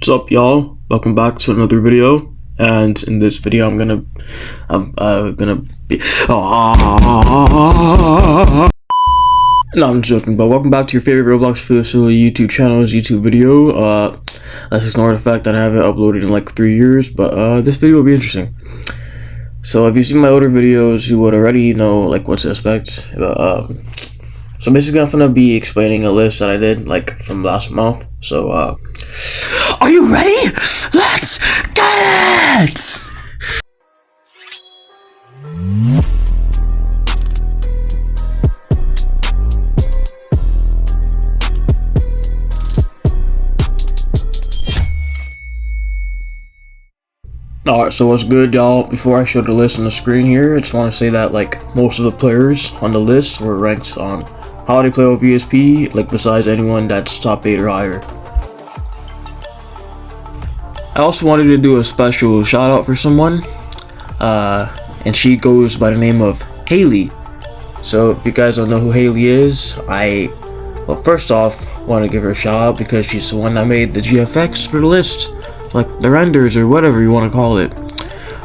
What's up, y'all? Welcome back to another video. And in this video, I'm gonna be. No, I'm joking. But welcome back to your favorite Roblox facility YouTube channel's YouTube video. Let's ignore the fact that I haven't uploaded in like 3 years. But this video will be interesting. So if you've seen my older videos, you would already know like what to expect. So basically, I'm gonna be explaining a list that I did like from last month. So are you ready? Let's get it! Alright, so what's good, y'all? Before I show the list on the screen here, I just want to say that like most of the players on the list were ranked on how they play with VSP, like besides anyone that's top 8 or higher. I also wanted to do a special shout out for someone, and she goes by the name of Haley. So if you guys don't know who Haley is, well, first off, want to give her a shout out because she's the one that made the GFX for the list, like the renders or whatever you want to call it.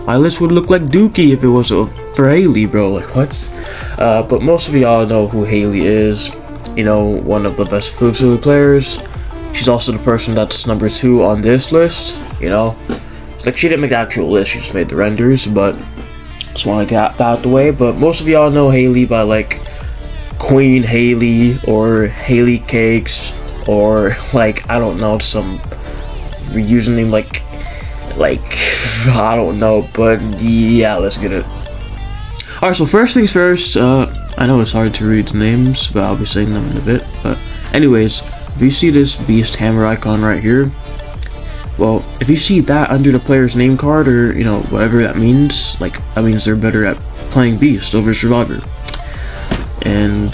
My list would look like Dookie if it was for Haley, bro. Like what? But most of y'all know who Haley is. You know, one of the best food players. She's also the person that's number 2 on this list. You know, like she didn't make the actual list, she just made the renders, but just want to get that out the way. But most of y'all know Haley by like Queen Haley or Haley Cakes or like I don't know, some username like I don't know, but yeah, let's get it. Alright, so first things first, I know it's hard to read the names, but I'll be saying them in a bit. But anyways, if you see this beast hammer icon right here, well, if you see that under the player's name card, or you know, whatever that means, like that means they're better at playing beast over survivor. And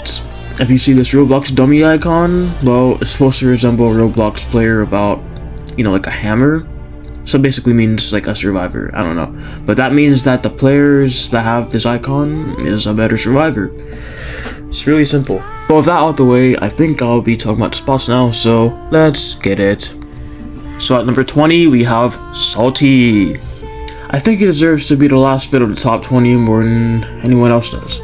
if you see this Roblox dummy icon, well, it's supposed to resemble a Roblox player about, you know, like a hammer. So it basically means like a survivor, I don't know. But that means that the players that have this icon is a better survivor. It's really simple. But with that out the way, I think I'll be talking about the spots now, so let's get it. So at number 20, we have Salty. I think he deserves to be the last fit of the top 20 more than anyone else does.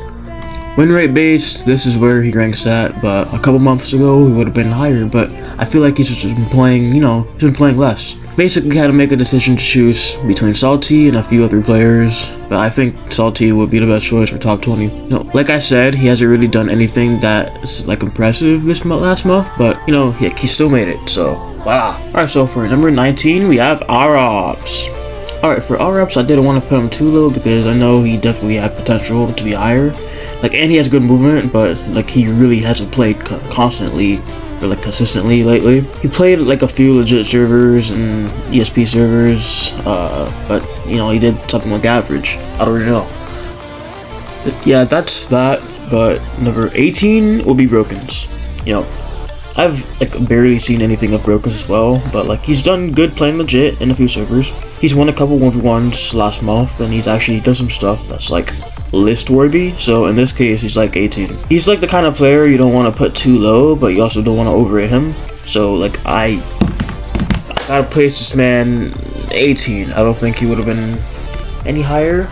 Win rate based, this is where he ranks at, but a couple months ago he would have been higher, but I feel like he's just been playing, you know, he's been playing less. Basically had to make a decision to choose between Salty and a few other players, but I think Salty would be the best choice for top 20. You know, like I said, he hasn't really done anything that's like impressive this last month, but you know, he still made it, so wow. Alright, so for number 19, we have Arops. Alright, for Arops, I didn't want to put him too low because I know he definitely had potential to be higher. Like, and he has good movement, but like he really hasn't played constantly or like consistently lately. He played like a few legit servers and ESP servers, but you know, he did something like average. I don't really know. But yeah, that's that. But number 18 will be Brokens. You know, I've like barely seen anything of Brokens as well, but like he's done good playing legit in a few servers. He's won a couple 1v1s last month, and he's actually done some stuff that's like list worthy. So in this case, he's like 18. He's like the kind of player you don't want to put too low, but you also don't want to overrate him. So like I gotta place this man 18. I don't think he would have been any higher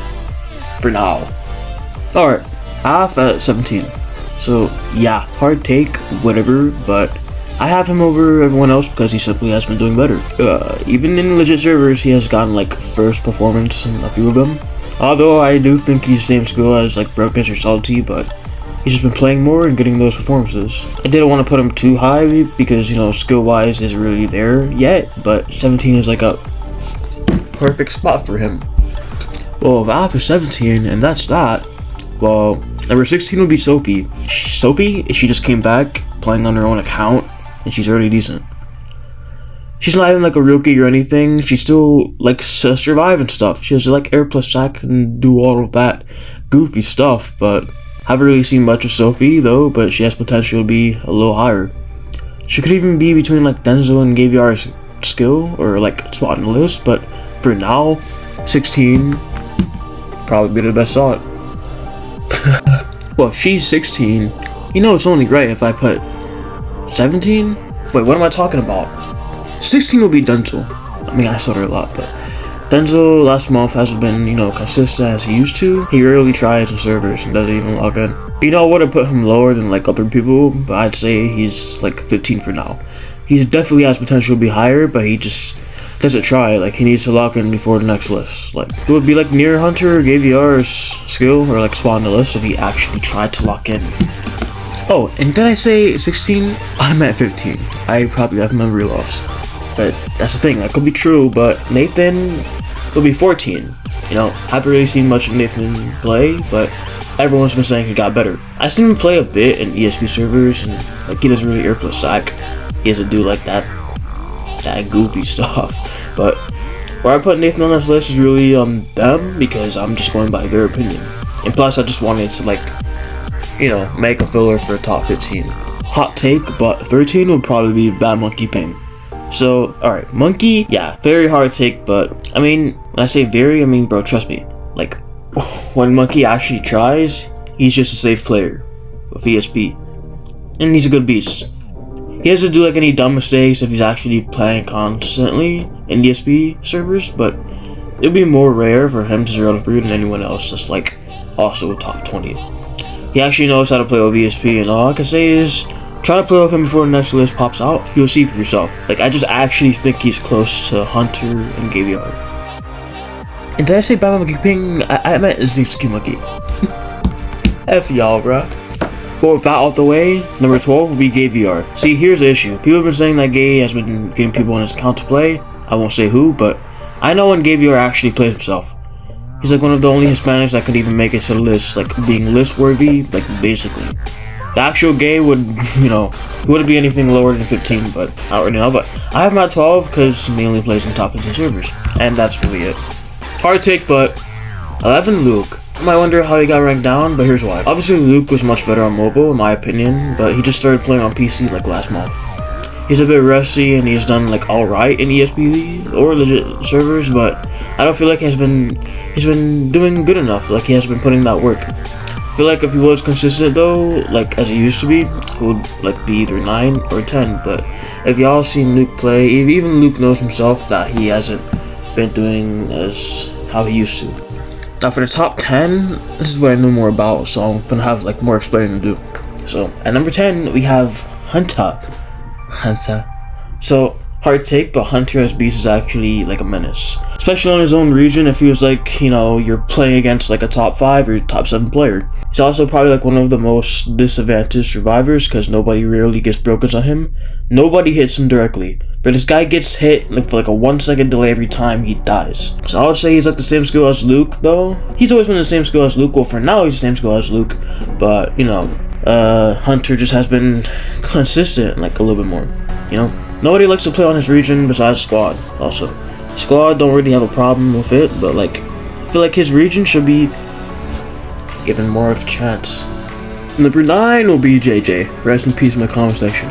for now. Alright, half at 17. So yeah, hard take, whatever, but I have him over everyone else because he simply has been doing better. Even in legit servers, he has gotten like first performance in a few of them. Although I do think he's the same skill as like Brokens or Salty, but he's just been playing more and getting those performances. I didn't want to put him too high because, you know, skill-wise isn't really there yet, but 17 is like a perfect spot for him. Well, if Alpha is 17 and that's that, well, number 16 would be Sophie. Sophie, she just came back playing on her own account, and she's already decent. She's not even like a rookie or anything. She still likes to survive and stuff. She has like air plus sack and do all of that goofy stuff, but haven't really seen much of Sophie though, but she has potential to be a little higher. She could even be between like Denzel and Gaviar's skill or like spot on the list, but for now, 16 probably be the best slot. Well, if she's 16, you know it's only right if I put 17? Wait, what am I talking about? 16 will be Denzel. I mean, I stutter a lot, but Denzel last month hasn't been, consistent as he used to. He rarely tries in servers and doesn't even log in. I wouldn't put him lower than like other people, but I'd say he's like 15 for now. He definitely has potential to be higher, but he just doesn't try. Like, he needs to lock in before the next list. Like, it would be like near Hunter or GavyR's skill, or like spawn the list if he actually tried to lock in. Oh, and did I say 16? I meant 15. I probably have memory loss. But that's the thing, that could be true, but Nathan will be 14. Haven't really seen much of Nathan play, but everyone's been saying he got better. I've seen him play a bit in ESP servers, and like, he doesn't really airplay sack. He doesn't do like that goofy stuff. But where I put Nathan on this list is really on them, because I'm just going by their opinion. And plus, I just wanted to like, make a filler for top 15. Hot take, but 13 would probably be Bad Monkey Ping. So, alright, Monkey, yeah, very hard take, but I mean, when I say very, I mean, bro, trust me. Like, when Monkey actually tries, he's just a safe player with ESP. And he's a good beast. He doesn't do like any dumb mistakes if he's actually playing constantly in ESP servers, but it would be more rare for him to 0-3 than anyone else that's like also top 20. He actually knows how to play with ESP, and all I can say is try to play with him before the next list pops out. You'll see for yourself. Like, I just actually think he's close to Hunter and GavyR. And did I say Bad Monkey Ping? I meant Zixky Monkey. F y'all, bruh. But with that out the way, number 12 will be GavyR. See, here's the issue. People have been saying that Gay has been getting people on his account to play. I won't say who, but I know when GavyR actually plays himself. He's like one of the only Hispanics that could even make it to the list, like being list worthy, like basically. The actual Gay would, he wouldn't be anything lower than 15, but I don't really know. But I have him at 12 because he mainly plays in top 15 servers, and that's really it. Hard take, but 11 Luke. You might wonder how he got ranked down, but here's why. Obviously, Luke was much better on mobile, in my opinion, but he just started playing on PC like last month. He's a bit rusty, and he's done like alright in ESP or legit servers, but I don't feel like he's been doing good enough. Like, he hasn't been putting that work. I feel like if he was consistent though, like as he used to be, he would like be either 9 or 10. But if y'all seen Luke play, even Luke knows himself that he hasn't been doing as how he used to. Now for the top 10, this is what I know more about, so I'm gonna have like more explaining to do. So at number 10 we have Hunter. So hard take, but Hunter as beast is actually like a menace, especially on his own region. If he was like, you're playing against like a top 5 or top 7 player. He's also probably like one of the most disadvantaged survivors because nobody rarely gets brokers on him. Nobody hits him directly, but this guy gets hit for like a 1-second delay every time he dies. So I would say he's like the same skill as Luke though. He's always been the same skill as Luke. Well, for now he's the same skill as Luke, but Hunter just has been consistent like a little bit more. Nobody likes to play on his region besides Squad. Also, Squad don't really have a problem with it, but like I feel like his region should be given more of a chance. Number 9 will be JJ. Rest in peace in the comment section.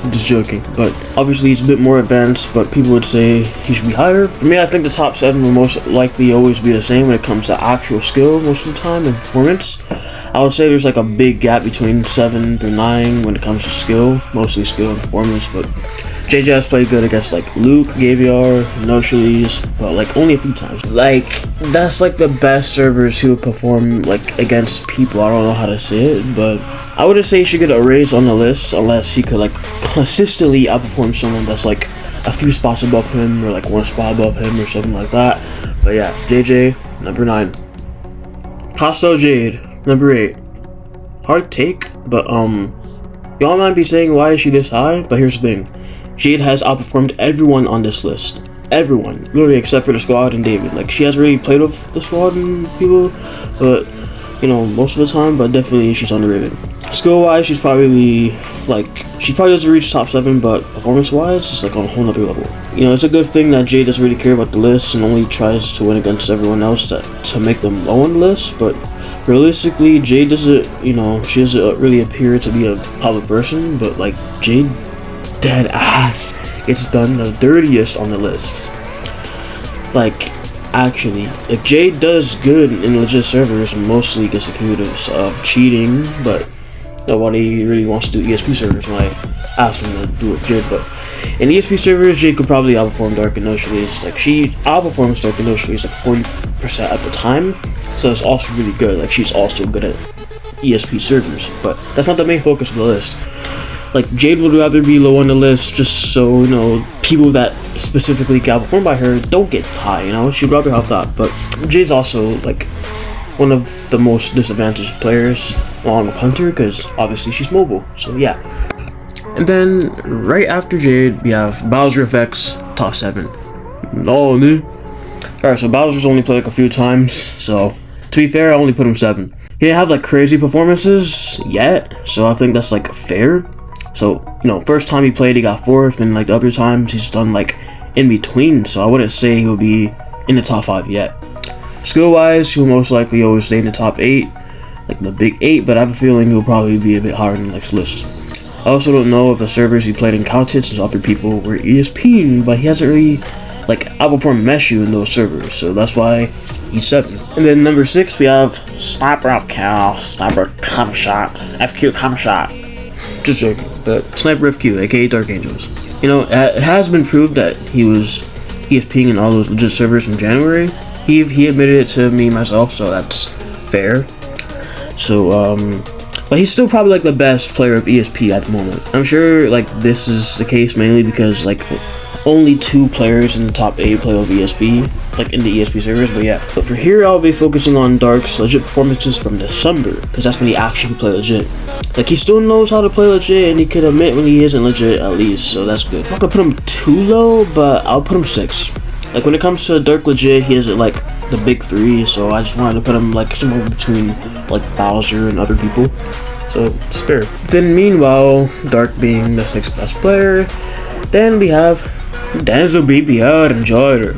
I'm just joking, but obviously he's a bit more advanced, but people would say he should be higher. For me, I think the top 7 will most likely always be the same when it comes to actual skill most of the time and performance. I would say there's like a big gap between 7 through 9 when it comes to skill, mostly skill and performance, but JJ has played good against like Luke, GavyR, Noshilies, but like only a few times. Like, that's like the best servers he would perform like against people. I don't know how to say it, but I wouldn't say he should get a raise on the list unless he could like consistently outperform someone that's like a few spots above him or like 1 spot above him or something like that. But yeah, JJ, number 9. Pasto Jade, number 8. Hard take, but y'all might be saying why is she this high? But here's the thing. Jade has outperformed everyone on this list. Everyone. Literally except for the Squad and David. Like, she hasn't really played with the Squad and people, but, most of the time, but definitely she's underrated. Skill-wise, she probably doesn't reach top 7, but performance-wise, it's like on a whole nother level. It's a good thing that Jade doesn't really care about the list and only tries to win against everyone else to make them low on the list, but realistically, Jade doesn't, she doesn't really appear to be a public person, but like, Jade dead ass gets done the dirtiest on the lists. Like, actually, like Jade does good in legit servers and mostly gets accused of cheating, but nobody really wants to do ESP servers when I asked him to do it Jade. But In ESP servers, Jade could probably outperform Dark and No Shalees. Like, she outperforms Dark and No Shalees like 40% at the time, so it's also really good. Like, she's also good at ESP servers, but that's not the main focus of the list. Like, Jade would rather be low on the list just so, you know, people that specifically get outperformed by her don't get high, you know? She'd rather have that, but Jade's also, like, one of the most disadvantaged players along with Hunter, because obviously she's mobile, so yeah. And then, right after Jade, we have Bowser FX, top 7. Oh, no. Alright, so Bowser's only played like a few times, so to be fair, I only put him 7. He didn't have like crazy performances yet, so I think that's like fair. So, you know, first time he played, he got 4th, and like the other times he's done like in between, so I wouldn't say he'll be in the top 5 yet. Skill wise, he'll most likely always stay in the top 8, like the big 8, but I have a feeling he'll probably be a bit higher in the next list. I also don't know if the servers he played in counted since other people were ESPing, but he hasn't really like outperformed Meshu in those servers, so that's why he's 7. And then number 6, we have Sniper FQ, Sniper Counter Shot, FQ Counter Shot. Just joking, but Sniper FQ, aka Dark Angels. You know, it has been proved that he was ESPing in all those legit servers from January. He admitted it to me myself, so that's fair. So, but he's still probably like the best player of ESP at the moment. I'm sure like this is the case mainly because like only 2 players in the top 8 play with ESP, like in the ESP servers, but yeah. But for here, I'll be focusing on Dark's legit performances from December, because that's when he actually play legit. Like, he still knows how to play legit, and he could admit when he isn't legit at least, so that's good. I'm not gonna put him too low, but I'll put him 6. Like, when it comes to Dark legit, he isn't like the big 3, so I just wanted to put him like somewhere between like Bowser and other people. So it's fair. Then meanwhile, Dark being the 6th best player, then we have Danzo BBR and Joyder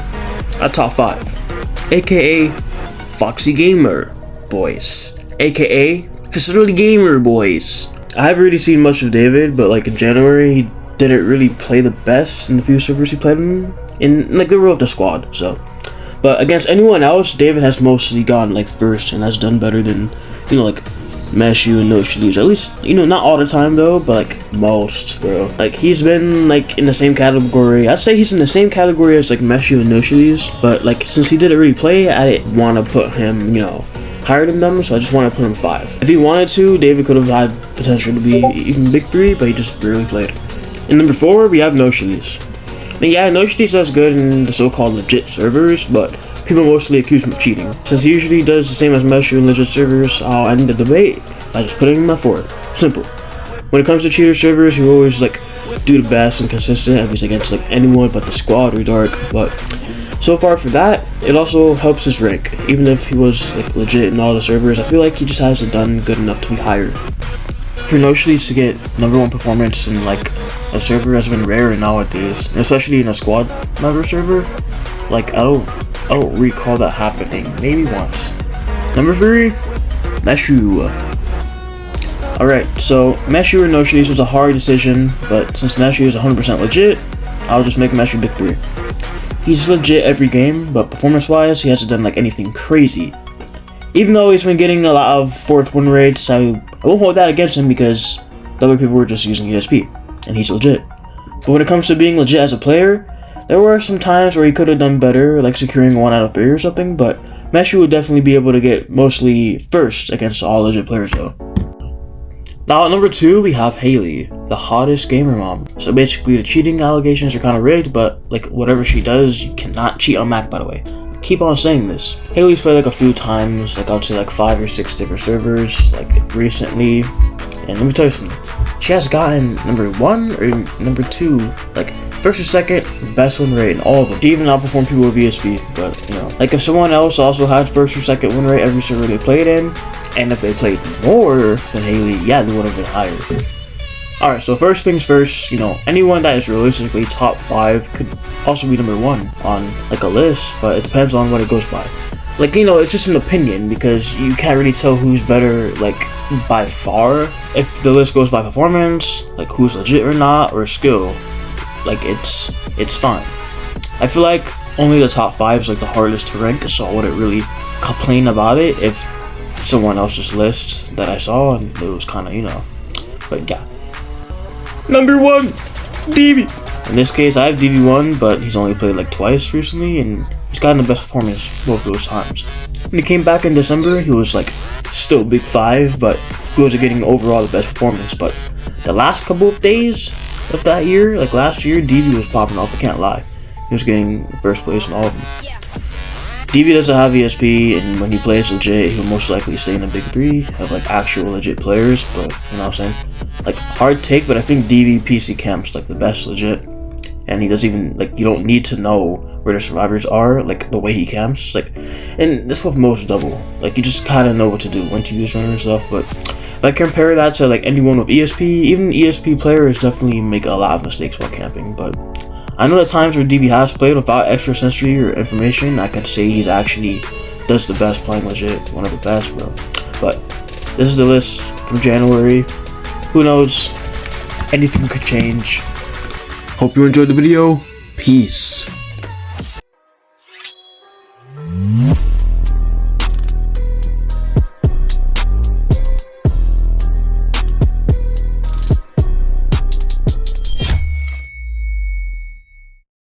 at top 5, aka Foxy Gamer Boys, aka Facility Gamer Boys. I haven't really seen much of David, but like in January he didn't really play the best in the few servers he played in like the real of the squad. So, but against anyone else, David has mostly gone like first and has done better than, you know, like Meshu and No Shalees. At least, you know, not all the time though, but like most, bro. Like he's been like in the same category. I'd say he's in the same category as like Meshu and No Shalees, but like since he didn't really play, I didn't want to put him, you know, higher than them, so I just want to put him 5. If he wanted to, David could have had potential to be even big 3, but he just barely played. In number 4, we have No Shalees. I mean, yeah, No Shalees does good in the so-called legit servers, but people mostly accuse him of cheating. Since he usually does the same as Meshu in legit servers, I'll end the debate by just putting him at 4. Simple. When it comes to cheater servers, he always like do the best and consistent if he's against like anyone but the squad or Dark, but so far for that, it also helps his rank. Even if he was like legit in all the servers, I feel like he just hasn't done good enough to be higher. For No Shalees to get number 1 performance in like a server has been rare nowadays, and especially in a squad member server. Like I don't recall that happening. Maybe once. Number 3, Meshu. Alright, so Meshu or No Shalees was a hard decision, but since Meshu is 100% legit, I'll just make Meshu big 3. He's legit every game, but performance-wise, he hasn't done like anything crazy. Even though he's been getting a lot of 4th win rates, I won't hold that against him because the other people were just using ESP, and he's legit. But when it comes to being legit as a player, there were some times where he could have done better, like securing 1 out of 3 or something, but Meshu would definitely be able to get mostly first against all legit players though. Now at number 2, we have Haley, the hottest gamer mom. So basically the cheating allegations are kind of rigged, but like whatever she does, you cannot cheat on Mac, by the way. Keep on saying this. Haley's played like a few times, like I'd say like 5 or 6 different servers, like recently. And let me tell you something. She has gotten number 1 or number 2, like first or second, best win rate in all of them. She even outperformed people with VSP, but you know, like if someone else also had first or second win rate every server they played in, and if they played more than Haley, yeah, they would have been higher. Alright, so first things first, you know, anyone that is realistically top 5 could also be number 1 on like a list, but it depends on what it goes by. Like, you know, it's just an opinion because you can't really tell who's better, like, by far. If the list goes by performance, like who's legit or not, or skill, like it's fine. I feel like only the top 5 is like the hardest to rank, so I wouldn't really complain about it if someone else's list that I saw and it was kind of, you know, but yeah. Number 1, DB. In this case, I have DV1, but he's only played like twice recently, and he's gotten the best performance both those times. When he came back in December, he was like still big 5, but he wasn't getting overall the best performance. But the last couple of days of that year, like last year, DV was popping off, I can't lie. He was getting first place in all of them. DV doesn't have ESP, and when he plays legit, he'll most likely stay in the big 3, have like actual legit players, but you know what I'm saying? Like, hard take, but I think DV PC camp's like the best legit. And he doesn't even, like, you don't need to know where the survivors are, like, the way he camps, like, and that's with most double, like, you just kind of know what to do, when to use runner and stuff. But like, compare that to like anyone with ESP, even ESP players definitely make a lot of mistakes while camping. But I know the times where DB has played without extra sensory or information, I can say he's actually does the best playing legit, one of the best, bro. But this is the list from January. Who knows, anything could change. Hope you enjoyed the video. Peace.